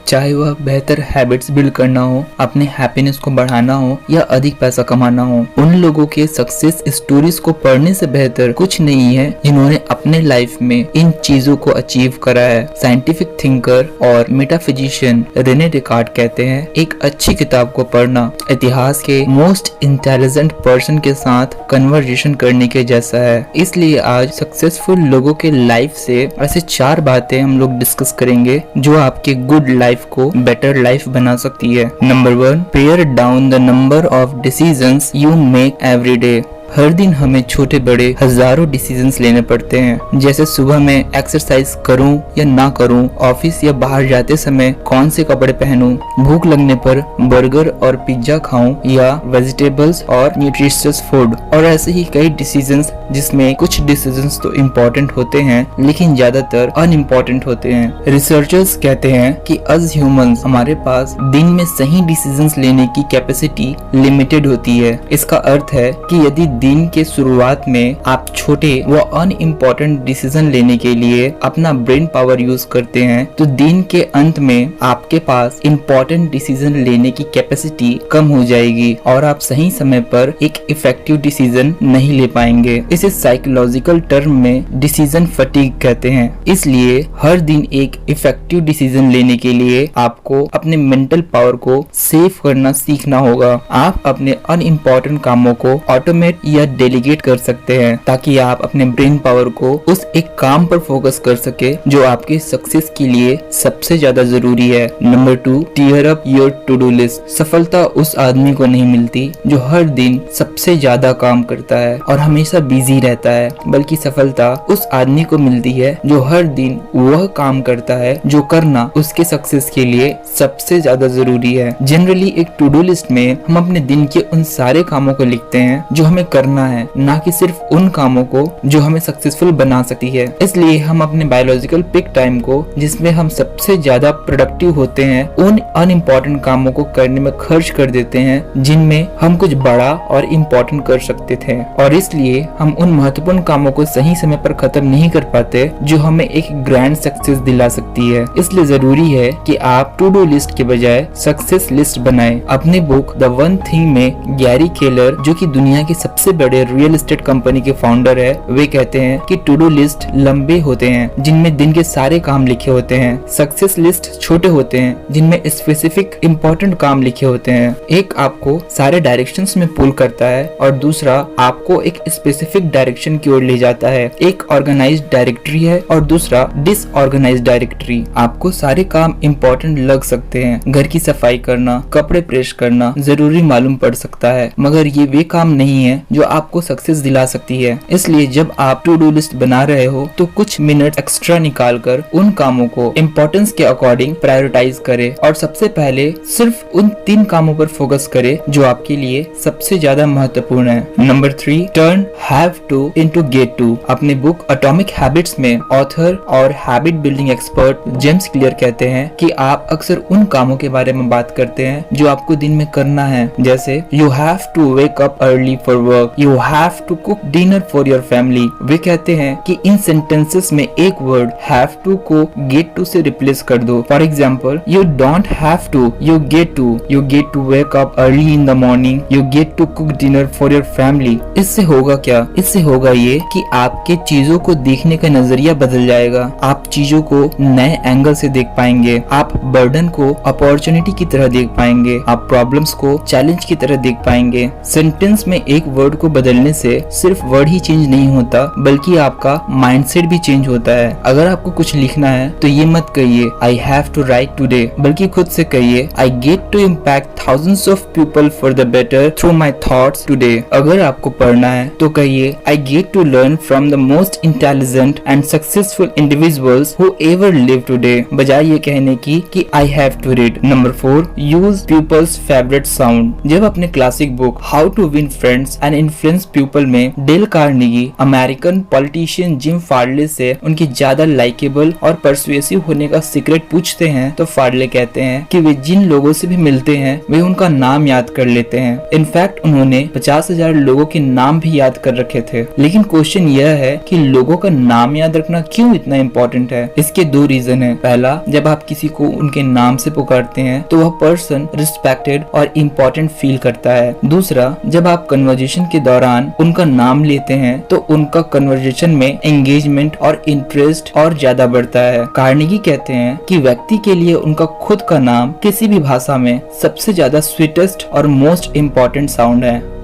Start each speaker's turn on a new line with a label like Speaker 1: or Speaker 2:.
Speaker 1: चाहे वह बेहतर हैबिट्स बिल्ड करना हो, अपने हैप्पीनेस को बढ़ाना हो या अधिक पैसा कमाना हो। उन लोगों के सक्सेस स्टोरीज को पढ़ने से बेहतर कुछ नहीं है जिन्होंने अपने लाइफ में इन चीजों को अचीव करा है। साइंटिफिक थिंकर और मेटाफिजिशियन रेने डेकार्ट कहते हैं, एक अच्छी किताब को पढ़ना इतिहास के मोस्ट इंटेलिजेंट पर्सन के साथ कन्वर्सेशन करने के जैसा है। इसलिए आज सक्सेसफुल लोगों के लाइफ से ऐसे 4 बातें हम लोग डिस्कस करेंगे जो आपके गुड लाइफ को बेटर लाइफ बना सकती है। Number 1, pare down the number of decisions you make every day. हर दिन हमें छोटे बड़े हजारों डिसीजंस लेने पड़ते हैं, जैसे सुबह में एक्सरसाइज करूं या ना करूं, ऑफिस या बाहर जाते समय कौन से कपड़े पहनूं, भूख लगने पर बर्गर और पिज्जा खाऊं या वेजिटेबल्स और न्यूट्रिशियस फूड। और ऐसे ही कई डिसीजंस जिसमें कुछ डिसीजंस तो इम्पोर्टेंट होते हैं लेकिन ज्यादातर अनइम्पोर्टेंट होते हैं। रिसर्चर्स कहते हैं कि अस ह्यूमंस हमारे पास दिन में सही डिसीजंस लेने की कैपेसिटी लिमिटेड होती है। इसका अर्थ है कि यदि दिन के शुरुआत में आप छोटे व अनइम्पोर्टेंट डिसीजन लेने के लिए अपना ब्रेन पावर यूज करते हैं तो दिन के अंत में आपके पास इम्पोर्टेंट डिसीजन लेने की कैपेसिटी कम हो जाएगी और आप सही समय पर एक इफेक्टिव डिसीजन नहीं ले पाएंगे। इसे साइकोलॉजिकल टर्म में डिसीजन फटीग कहते हैं। इसलिए हर दिन एक इफेक्टिव डिसीजन लेने के लिए आपको अपने मेंटल पावर को सेव करना सीखना होगा। आप अपने अनइम्पोर्टेंट कामों को ऑटोमेट या डेलीगेट कर सकते हैं ताकि आप अपने ब्रेन पावर को उस एक काम पर फोकस कर सके जो आपके सक्सेस के लिए सबसे ज्यादा जरूरी है। Number 2, tear up your to do list. सफलता उस आदमी को नहीं मिलती जो हर दिन सबसे ज्यादा काम करता है और हमेशा बिजी रहता है, बल्कि सफलता उस आदमी को मिलती है जो हर दिन वह काम करता है जो करना उसके सक्सेस के लिए सबसे ज्यादा जरूरी है। जनरली एक टू डू लिस्ट में हम अपने दिन के उन सारे कामों को लिखते हैं जो हमें करना है, ना कि सिर्फ उन कामों को जो हमें सक्सेसफुल बना सकती है। इसलिए हम अपने बायोलॉजिकल पिक टाइम को, जिसमें हम सबसे ज्यादा प्रोडक्टिव होते हैं, उन अनइम्पोर्टेंट कामों को करने में खर्च कर देते हैं जिनमें हम कुछ बड़ा और इम्पोर्टेंट कर सकते थे। और इसलिए हम उन महत्वपूर्ण कामों को सही समय पर खत्म नहीं कर पाते जो हमें एक ग्रैंड सक्सेस दिला सकती है। इसलिए जरूरी है कि आप टू डू लिस्ट के बजाय सक्सेस लिस्ट बनाएं। अपनी बुक द वन थिंग में गैरी केलर, जो कि दुनिया के सबसे बड़े रियल एस्टेट कंपनी के फाउंडर है, वे कहते हैं कि टू डू लिस्ट लंबे होते हैं जिनमें दिन के सारे काम लिखे होते हैं। सक्सेस लिस्ट छोटे होते हैं जिनमें स्पेसिफिक इंपॉर्टेंट काम लिखे होते हैं। एक आपको सारे डायरेक्शंस में पुल करता है और दूसरा आपको एक स्पेसिफिक डायरेक्शन की ओर ले जाता है। एक ऑर्गेनाइज्ड डायरेक्टरी है और दूसरा डिसऑर्गेनाइज्ड डायरेक्टरी। आपको सारे काम इम्पोर्टेंट लग सकते हैं, घर की सफाई करना, कपड़े प्रेस करना जरूरी मालूम पड़ सकता है, मगर ये वे काम नहीं है जो आपको सक्सेस दिला सकती है। इसलिए जब आप टू डू लिस्ट बना रहे हो तो कुछ मिनट एक्स्ट्रा निकालकर उन कामों को इम्पोर्टेंस के अकॉर्डिंग प्रायोरिटाइज करें और सबसे पहले सिर्फ उन 3 कामों पर फोकस करें जो आपके लिए सबसे ज्यादा महत्वपूर्ण है। Number 3, turn have to into get to. अपने बुक एटॉमिक हैबिट्स में ऑथर और habit building expert James Clear कहते हैं कि आप अक्सर उन कामों के बारे में बात करते हैं जो आपको दिन में करना है, जैसे you have to wake up early for work, you have to cook dinner for your family. वे कहते हैं कि इन सेंटेंसेस में एक वर्ड हैव टू को गेट टू से रिप्लेस कर दो। For example, you don't have to, you get to wake up early in the morning, you get to cook dinner for your family. इससे होगा क्या? इससे होगा ये कि आपके चीजों को देखने का नजरिया बदल जाएगा। आप चीजों को नए एंगल से देख पाएंगे, आप बर्डन को अपॉर्चुनिटी की तरह देख पाएंगे, आप प्रॉब्लम्स को चैलेंज की तरह देख पाएंगे। सेंटेंस में एक वर्ड को बदलने से सिर्फ वर्ड ही चेंज नहीं होता बल्कि आपका माइंडसेट भी चेंज होता है। अगर आपको कुछ लिखना है तो ये मत कहिए I have to write today, बल्कि खुद से कहिए I get to impact thousands of people for the better through my thoughts today. अगर आपको पढ़ना है तो कहिए I get to learn from the most intelligent and successful individuals who ever live today, बजाय ये कहने की कि I have to read. Number 4, use people's favourite sound. जब अपने classic book how to win friends and influence people में Dale Carnegie American politician Jim Farley से उनकी ज्यादा लाइकेबल और परसुएसिव होने का सीक्रेट पूछते हैं तो फार्ले कहते हैं कि वे जिन लोगों से भी मिलते हैं वे उनका नाम याद कर लेते हैं। इनफैक्ट उन्होंने 50,000 लोगों के नाम भी याद कर रखे थे। लेकिन क्वेश्चन यह है कि लोगों का नाम याद रखना क्यों इतना इम्पोर्टेंट है। इसके दो रीजन है। पहला, जब आप किसी को उनके नाम से पुकारते हैं तो वह पर्सन रिस्पेक्टेड और इम्पोर्टेंट फील करता है। दूसरा, जब आप कन्वर्जेशन के दौरान उनका नाम लेते हैं तो उनका कन्वर्जेशन में एंगेजमेंट और इंटरेस्ट और ज्यादा बढ़ता है। कार्नेगी कहते हैं कि व्यक्ति के लिए उनका खुद का नाम किसी भी भाषा में सबसे ज्यादा स्वीटेस्ट और मोस्ट इम्पोर्टेंट साउंड है।